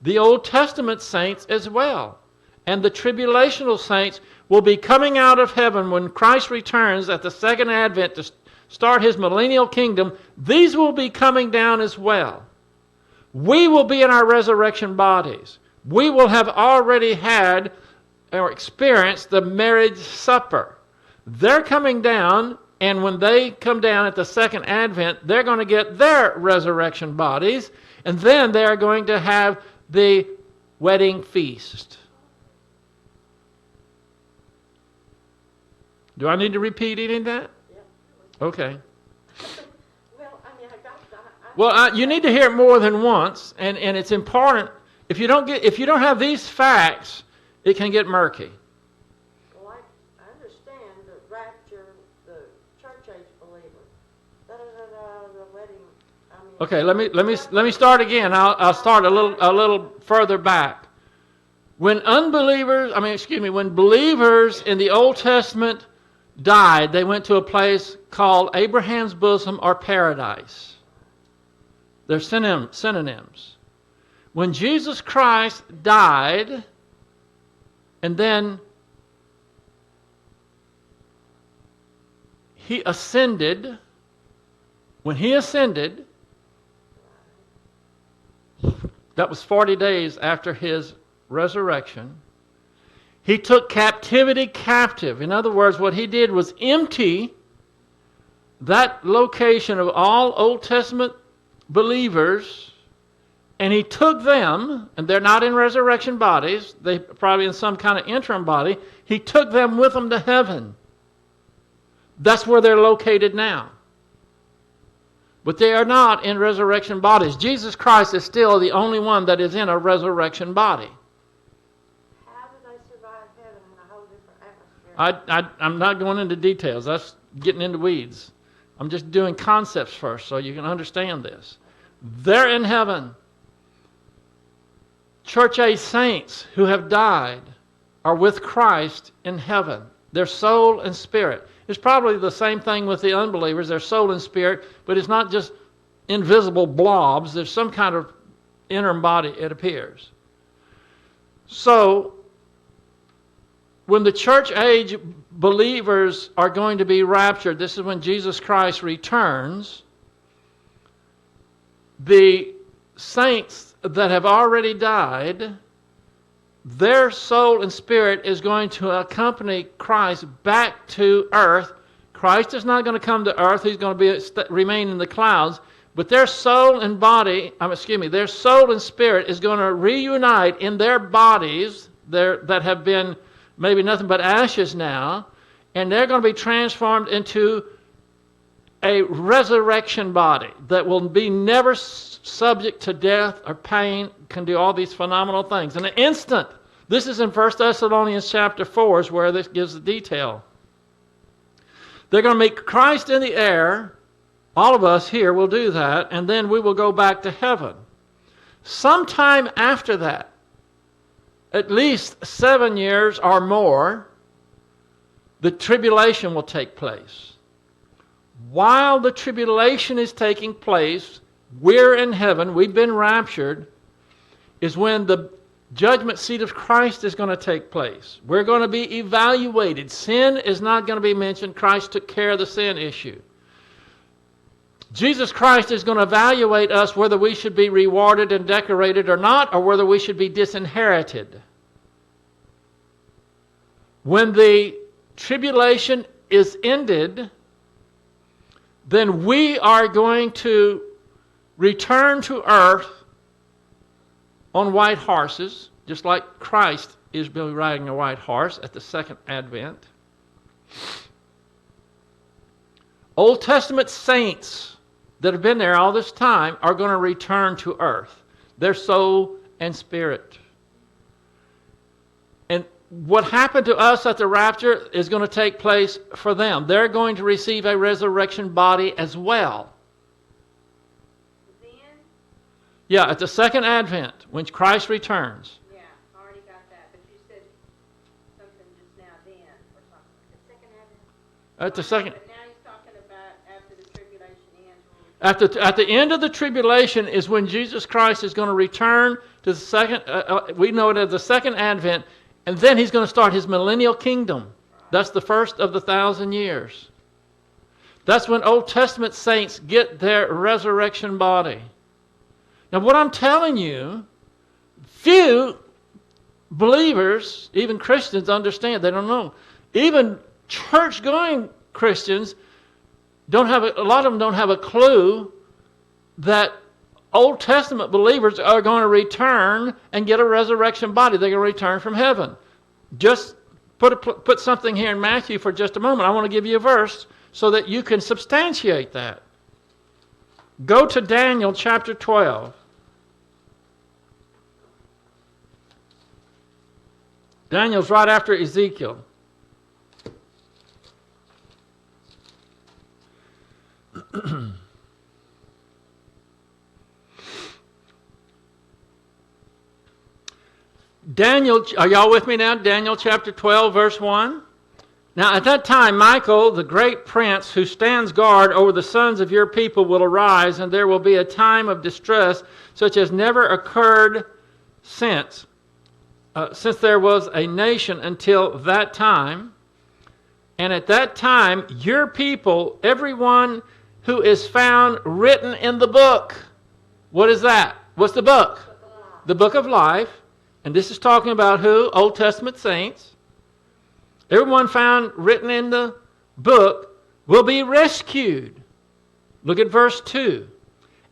The Old Testament saints as well. And the tribulational saints will be coming out of heaven when Christ returns at the second advent to start his millennial kingdom. These will be coming down as well. We will be in our resurrection bodies. We will have already had or experienced the marriage supper. They're coming down, and when they come down at the second advent, they're going to get their resurrection bodies, and then they're going to have the wedding feast. Do I need to repeat any of that? Okay. Well, you need to hear it more than once, and it's important. If you don't have these facts, it can get murky. Well, I understand the rapture, the church age believer, the wedding. Okay, let me start again. I'll start a little further back. When believers in the Old Testament died, they went to a place called Abraham's bosom or paradise. They're synonyms. When Jesus Christ died, and then he ascended, when he ascended, that was 40 days after his resurrection, he took captivity captive. In other words, what he did was empty that location of all Old Testament believers, and he took them, and they're not in resurrection bodies, they're probably in some kind of interim body, he took them with him to heaven. That's where they're located now. But they are not in resurrection bodies. Jesus Christ is still the only one that is in a resurrection body. I'm not going into details. That's getting into weeds. I'm just doing concepts first so you can understand this. They're in heaven. Church-age saints who have died are with Christ in heaven. Their soul and spirit. It's probably the same thing with the unbelievers. Their soul and spirit, but it's not just invisible blobs. There's some kind of inner body, it appears. So, when the church age believers are going to be raptured, this is when Jesus Christ returns, the saints that have already died, their soul and spirit is going to accompany Christ back to earth. Christ is not going to come to earth. He's going to remain in the clouds. But their soul and their soul and spirit is going to reunite in their bodies that have been maybe nothing but ashes now, and they're going to be transformed into a resurrection body that will be never subject to death or pain, can do all these phenomenal things. In an instant, this is in 1 Thessalonians chapter 4 is where this gives the detail. They're going to meet Christ in the air. All of us here will do that, and then we will go back to heaven. Sometime after that, at least 7 years or more, the tribulation will take place. While the tribulation is taking place, we're in heaven, we've been raptured, is when the judgment seat of Christ is going to take place. We're going to be evaluated. Sin is not going to be mentioned. Christ took care of the sin issue. Jesus Christ is going to evaluate us whether we should be rewarded and decorated or not, or whether we should be disinherited. When the tribulation is ended, then we are going to return to earth on white horses, just like Christ is riding a white horse at the second advent. Old Testament saints that have been there all this time are going to return to earth, their soul and spirit. And what happened to us at the rapture is going to take place for them. They're going to receive a resurrection body as well. Then, Yeah, at the second advent, when Christ returns. yeah, I already got that, but you said something just now then, or something. The second advent? At the second, But now he's talking about after the tribulation ends. at the end of the tribulation is when Jesus Christ is going to return to the second, we know it as the second advent, and then he's going to start his millennial kingdom. That's the first of the 1,000 years. That's when Old Testament saints get their resurrection body. Now what I'm telling you, few believers, even Christians, understand. They don't know. Even church-going Christians don't have a lot of them don't have a clue that Old Testament believers are going to return and get a resurrection body. They're going to return from heaven. Just put something here in Matthew for just a moment. I want to give you a verse so that you can substantiate that. Go to Daniel chapter 12. Daniel's right after Ezekiel. Daniel, are y'all with me now? Daniel chapter 12, verse 1. Now at that time, Michael, the great prince who stands guard over the sons of your people, will arise, and there will be a time of distress such as never occurred since there was a nation until that time. And at that time, your people, everyone who is found written in the book. What is that? What's the book? The book of life. And this is talking about who? Old Testament saints. Everyone found written in the book will be rescued. Look at verse 2.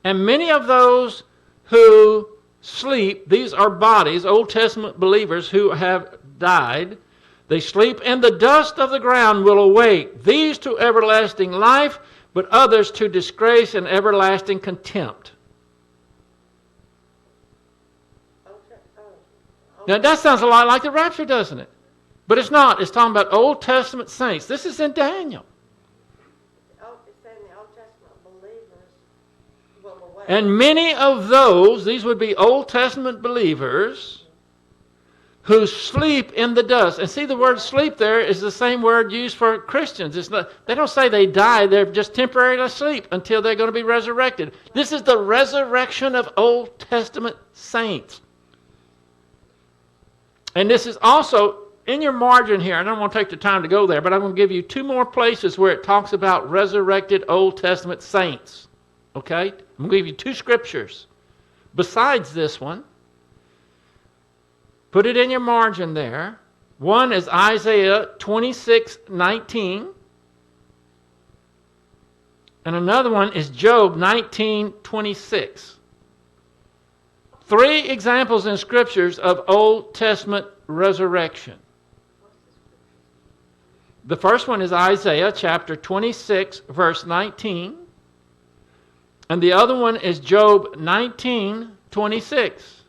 And many of those who sleep, these are bodies, Old Testament believers who have died, they sleep in the dust of the ground will awake, these to everlasting life, but others to disgrace and everlasting contempt. Now that sounds a lot like the rapture, doesn't it? But it's not. It's talking about Old Testament saints. This is in Daniel. It's saying the Old Testament believers will awake. And many of those, these would be Old Testament believers, who sleep in the dust. And see, the word sleep there is the same word used for Christians. It's not, they don't say they die. They're just temporarily asleep until they're going to be resurrected. This is the resurrection of Old Testament saints. And this is also in your margin here. I don't want to take the time to go there, but I'm going to give you two more places where it talks about resurrected Old Testament saints. Okay? I'm going to give you two scriptures besides this one. Put it in your margin there. One is Isaiah 26:19. And another one is Job 19:26. Three examples in scriptures of Old Testament resurrection. The first one is Isaiah chapter 26, verse 19. And the other one is Job 19:26.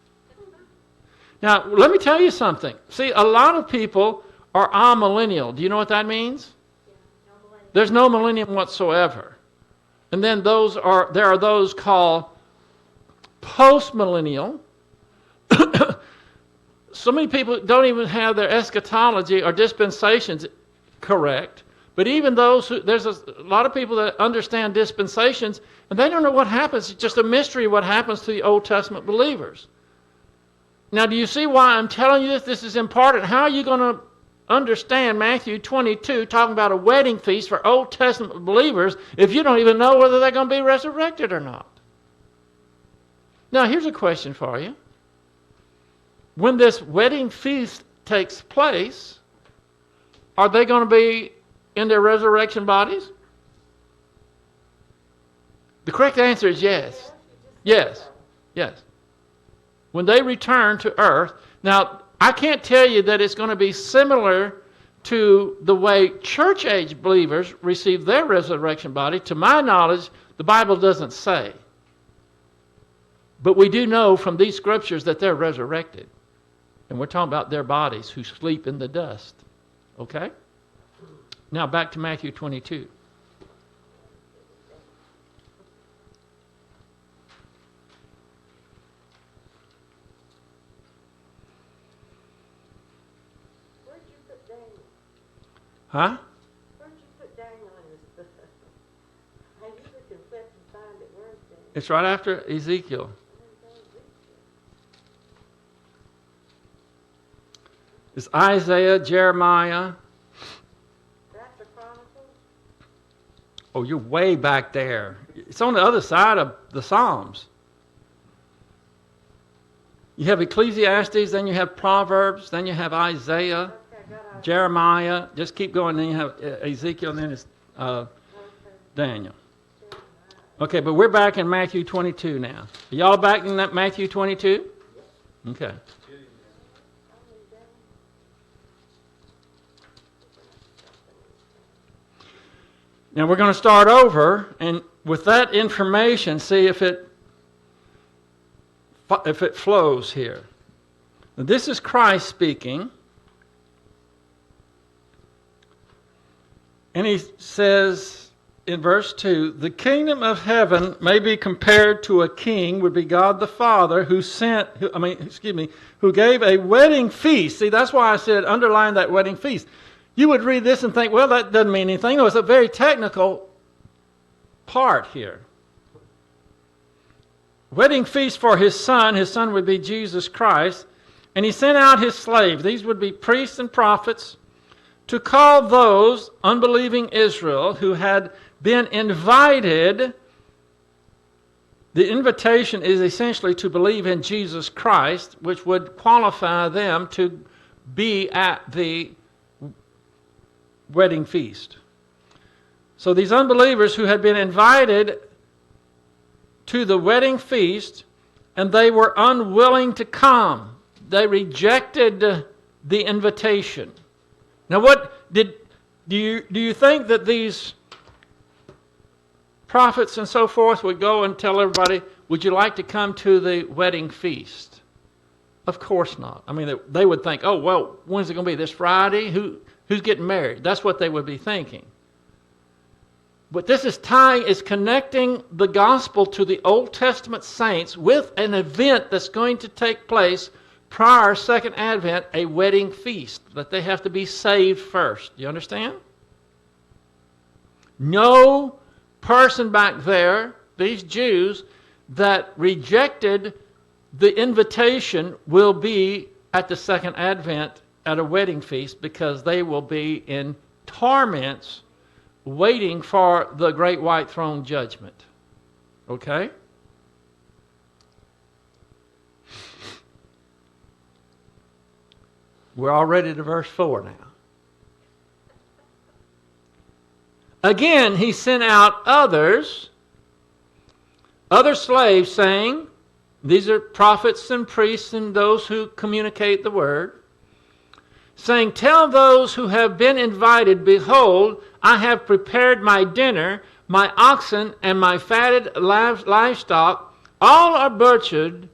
Now, let me tell you something. See, a lot of people are amillennial. Do you know what that means? There's no millennium whatsoever. And then there are those called post-millennial. So many people don't even have their eschatology or dispensations correct. But even those who, there's a lot of people that understand dispensations, and they don't know what happens. It's just a mystery what happens to the Old Testament believers. Now, do you see why I'm telling you this? This is important. How are you going to understand Matthew 22 talking about a wedding feast for Old Testament believers if you don't even know whether they're going to be resurrected or not? Now, here's a question for you. When this wedding feast takes place, are they going to be in their resurrection bodies? The correct answer is yes. Yes. Yes. When they return to earth. Now, I can't tell you that it's going to be similar to the way church age believers receive their resurrection body. To my knowledge, the Bible doesn't say. But we do know from these scriptures that they're resurrected. And we're talking about their bodies who sleep in the dust. Okay? Now back to Matthew 22. Where'd you put Daniel? Huh? Where'd you put Daniel in this book? I usually can flip and find it. Where's Daniel? It's right after Ezekiel. It's Isaiah, Jeremiah. That's the Chronicles? Oh, you're way back there. It's on the other side of the Psalms. You have Ecclesiastes, then you have Proverbs, then you have Isaiah, Okay, got Isaiah. Jeremiah. Just keep going, then you have Ezekiel, and then it's Daniel. Okay, but we're back in Matthew 22 now. Are y'all back in that Matthew 22? Okay. Now we're going to start over, and with that information, see if it flows here. Now, this is Christ speaking, and he says in verse 2, "The kingdom of heaven may be compared to a king," would be God the Father, who gave a wedding feast. See, that's why I said underline that wedding feast. You would read this and think, well, that doesn't mean anything. No, it's a very technical part here. Wedding feast for his son would be Jesus Christ, and he sent out his slaves, these would be priests and prophets, to call those unbelieving Israel who had been invited. The invitation is essentially to believe in Jesus Christ, which would qualify them to be at the wedding feast. So these unbelievers who had been invited to the wedding feast, and they were unwilling to come. They rejected the invitation. Now, do you think that these prophets and so forth would go and tell everybody, would you like to come to the wedding feast? Of course not. I mean, they would think, oh, well, when's it going to be? This Friday? Who's getting married? That's what they would be thinking. But this is connecting the gospel to the Old Testament saints with an event that's going to take place prior Second Advent, a wedding feast. That they have to be saved first. You understand? No person back there, these Jews, that rejected the invitation will be at the Second Advent at a wedding feast, because they will be in torments waiting for the great white throne judgment. Okay? We're already to verse 4 now. Again, he sent out other slaves, saying, these are prophets and priests and those who communicate the word, saying, tell those who have been invited, behold, I have prepared my dinner, my oxen and my fatted livestock, all are butchered,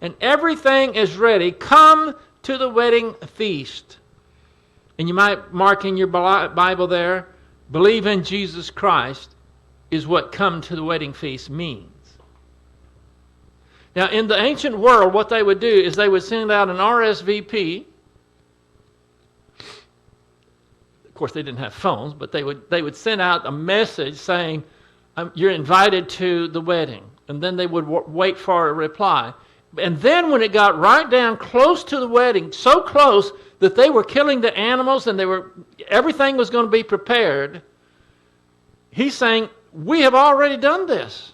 and everything is ready. Come to the wedding feast. And you might mark in your Bible there, believe in Jesus Christ is what come to the wedding feast means. Now, in the ancient world, what they would do is they would send out an RSVP. of course they didn't have phones, but they would send out a message saying, you're invited to the wedding. And then they would wait for a reply. And then when it got right down close to the wedding, so close that they were killing the animals and everything was going to be prepared, he's saying, we have already done this.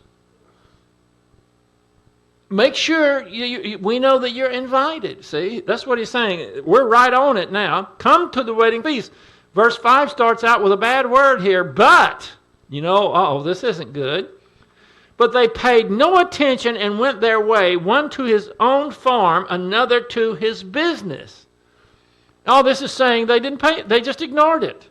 Make sure we know that you're invited. See, that's what he's saying. We're right on it now. Come to the wedding feast. Verse 5 starts out with a bad word here, but, this isn't good. But they paid no attention and went their way, one to his own farm, another to his business. All this is saying they didn't pay, they just ignored it.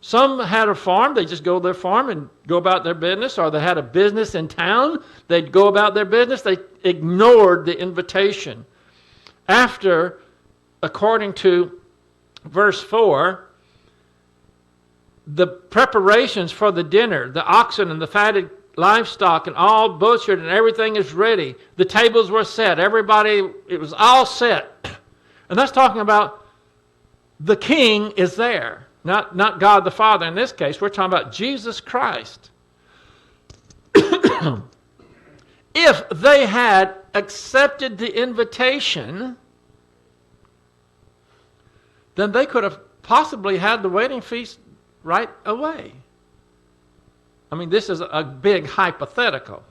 Some had a farm, they just go to their farm and go about their business, or they had a business in town, they'd go about their business. They ignored the invitation. After, according to verse 4, the preparations for the dinner, the oxen and the fatted livestock and all butchered and everything is ready. The tables were set. It was all set. And that's talking about the king is there. Not God the Father in this case. We're talking about Jesus Christ. If they had accepted the invitation, then they could have possibly had the wedding feast right away. I mean, this is a big hypothetical.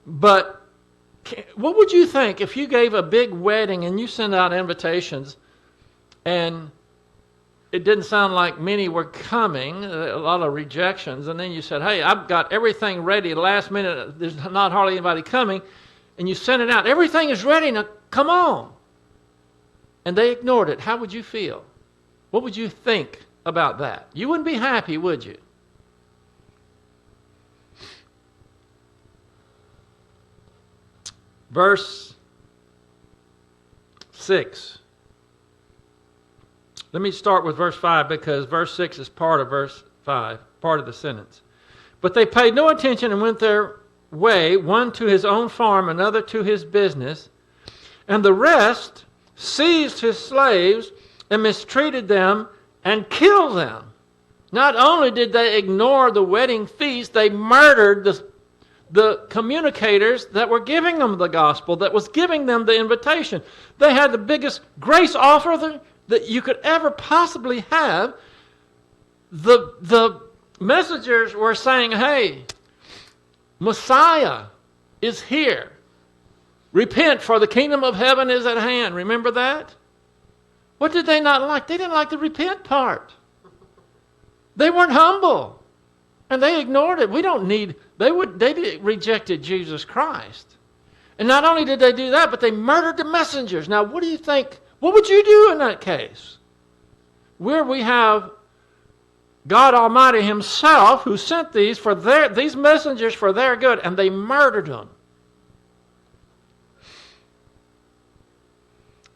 But what would you think if you gave a big wedding and you sent out invitations and it didn't sound like many were coming, a lot of rejections, and then you said, hey, I've got everything ready, last minute, there's not hardly anybody coming, and you sent it out, everything is ready, now come on. And they ignored it. How would you feel? What would you think about that? You wouldn't be happy, would you? Verse 6. Let me start with verse 5 because verse 6 is part of verse 5, part of the sentence. But they paid no attention and went their way, one to his own farm, another to his business, and the rest seized his slaves and mistreated them and killed them. Not only did they ignore the wedding feast, they murdered the communicators that were giving them the gospel, that was giving them the invitation. They had the biggest grace offer that you could ever possibly have. The messengers were saying, hey, Messiah is here. Repent, for the kingdom of heaven is at hand. Remember that? What did they not like? They didn't like the repent part. They weren't humble. And they ignored it. They rejected Jesus Christ. And not only did they do that, but they murdered the messengers. Now, what do you think? What would you do in that case? Where we have God Almighty himself who sent these messengers for their good, and they murdered them.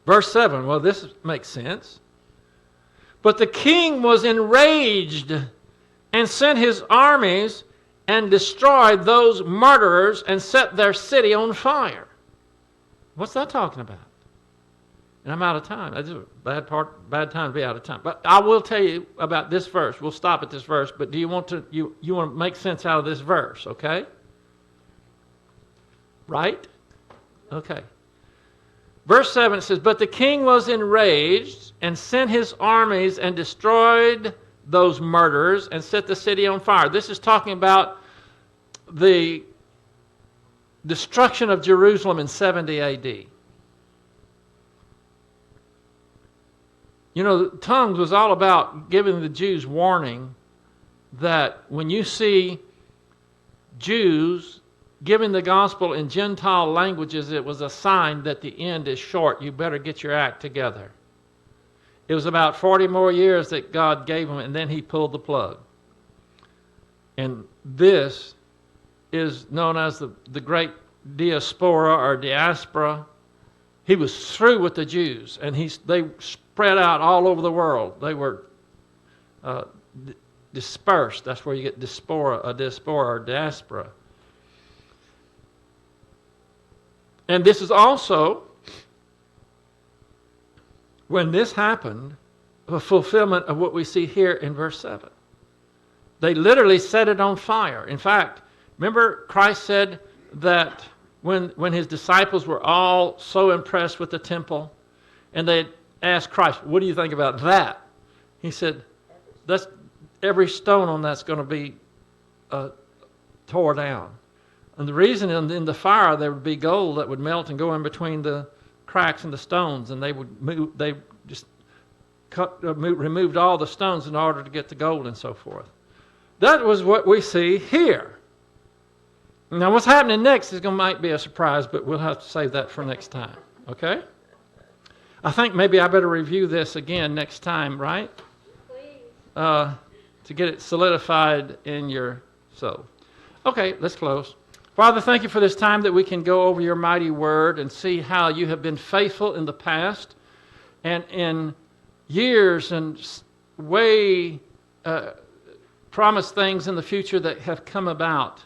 Verse 7, well, this makes sense. But the king was enraged and sent his armies and destroyed those murderers and set their city on fire. What's that talking about? And I'm out of time. That's a bad time to be out of time. But I will tell you about this verse. We'll stop at this verse, but do you want to make sense out of this verse, okay? Right? Okay. Verse 7 says, but the king was enraged and sent his armies and destroyed those murderers and set the city on fire. This is talking about the destruction of Jerusalem in 70 AD. Tongues was all about giving the Jews warning that when you see Jews giving the gospel in Gentile languages, it was a sign that the end is short. You better get your act together. It was about 40 more years that God gave them, and then he pulled the plug. And this is known as the great diaspora or diaspora. He was through with the Jews, and they spread out all over the world. They were dispersed. That's where you get diaspora or diaspora. And this is also, when this happened, a fulfillment of what we see here in verse 7. They literally set it on fire. In fact, remember Christ said that when his disciples were all so impressed with the temple, and they asked Christ, what do you think about that? He said, that's every stone on that's going to be tore down. And the reason in the fire there would be gold that would melt and go in between the cracks in the stones, and they would move, they just removed all the stones in order to get the gold and so forth. That was what we see here. Now what's happening next is might be a surprise, but we'll have to save that for next time. Okay? I think maybe I better review this again next time, right? Please. To get it solidified in your soul. Okay, let's close. Father, thank you for this time that we can go over your mighty word and see how you have been faithful in the past and in years and promised things in the future that have come about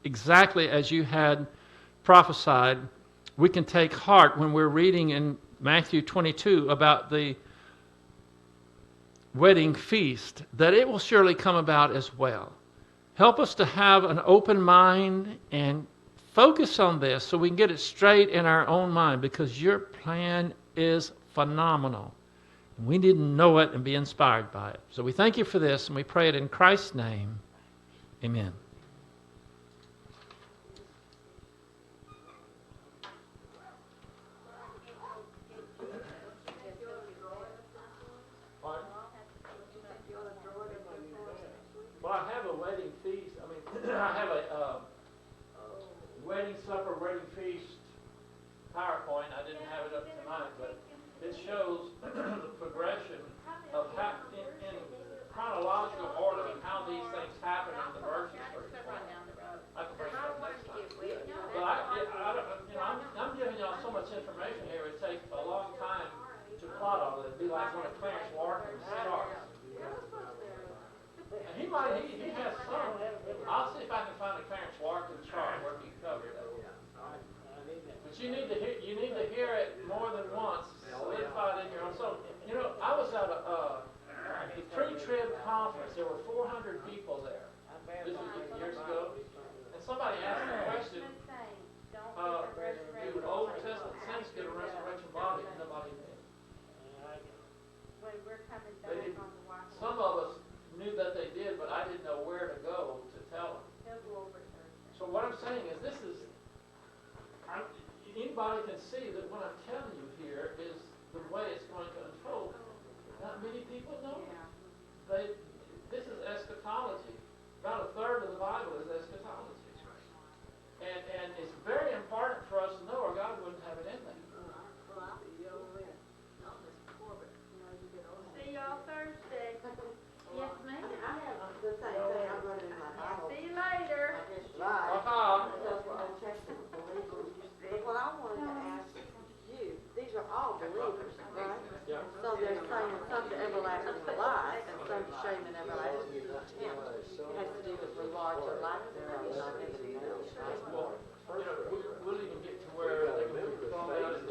exactly as you had prophesied. We can take heart when we're reading in Matthew 22 about the wedding feast, that it will surely come about as well. Help us to have an open mind and focus on this so we can get it straight in our own mind, because your plan is phenomenal. And we need to know it and be inspired by it. So we thank you for this, and we pray it in Christ's name. Amen. Well, I have a wedding feast. I have a wedding supper, wedding feast PowerPoint. I didn't have it up tonight, but it shows the progression of how, in chronological order, of how these things happen in the verses. I can bring it up next time. But I'm giving y'all so much information here. It takes a long time to plot all of it. It'd be like one of Clarence Larkin's charts. And he has some. I'll see if I can find a Clarence Larkin chart where he covered that. But you need to hear it more than once, solidified in your own soul. I was at a pre-trib conference. There were 400 people there. This was years ago. And somebody asked me a question, do Old Testament saints get a resurrection body? And nobody did. Some of us knew that they did, but I didn't know where to go to tell them. So what I'm saying is anybody can see that what I'm telling you here is the way it's going to unfold. Not many people know it. This is eschatology. About a third of the Bible is eschatology. And it's very important for us to know, or God wouldn't have it in there. See y'all Thursday. Yes, ma'am. I have the same thing I'm running in my Bible. See you later. Right. Because when I checked the believers, but what I wanted to ask you, these are all believers, right? Yeah. So they're saying some to everlasting life and some to shame and everlasting contempt. It has to do with regards to life thereof, not anything else, right? Well, we'll even get to where they can be thrown out in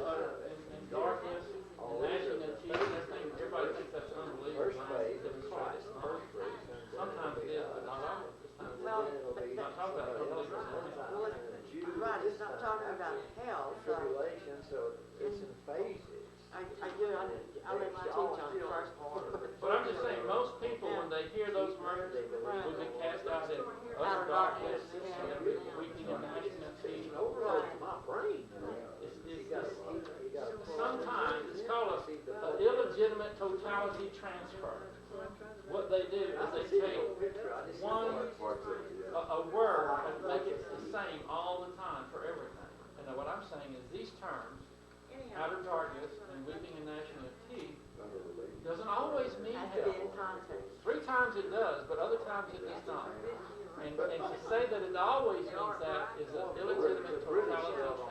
darkness, and gnashing of teeth. Everybody thinks that's unbelievable. Sometimes it is, but not always. Well, Not talking about unbelievers. right, it's not talking about hell, so Tribulation, so it's in phases. I let you teach on the first part. But I'm just saying, most people, when they hear those words, will be cast out in utter darkness, and they'll be weeping and gnashing of teeth. Overload my brain. Sometimes it's called an illegitimate totality transfer. What they do is they take a word and make it the same all the time for everything. And what I'm saying is these terms, outer darkness and weeping and gnashing of teeth, doesn't always mean Has to be in hell. context. 3 times it does, but other times it does not. And to say that it always means that is an illegitimate totality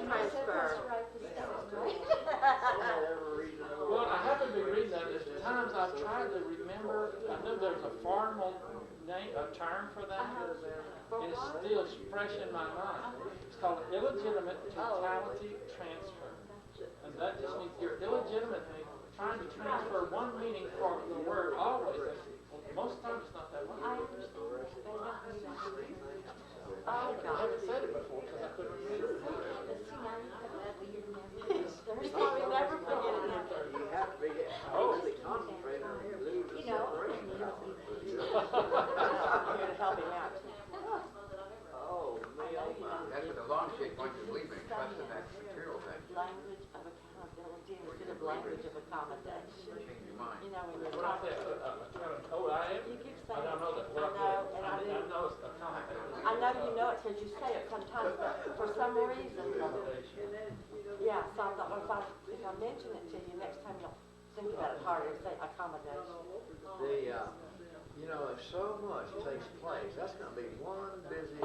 Transfer. Well, I haven't been reading that. There's times I've tried to remember. I know there's a formal name, a term for that, and it's still fresh in my mind. It's called illegitimate totality transfer. And that just means you're illegitimate Oh, I God. haven't said it before because I couldn't remember. There's probably never forget it now. You have to be really concentrated on your lose the separation. I'm here to help him out. Oh, me, oh my. That's what the long shape wants to believe in, trust in that material thing. Language of accountability instead of language of accommodation. Change your mind. You know, when you're What I talking, said, oh, I am? you keep I saying. don't know that. I know, and I do. I know it's a comment. I know you know it because you say it sometimes, but for some reason, yeah, so I thought, well, if I mention it to you, next time you'll think about it harder and say accommodation. You know, if so much takes place, that's gonna be one busy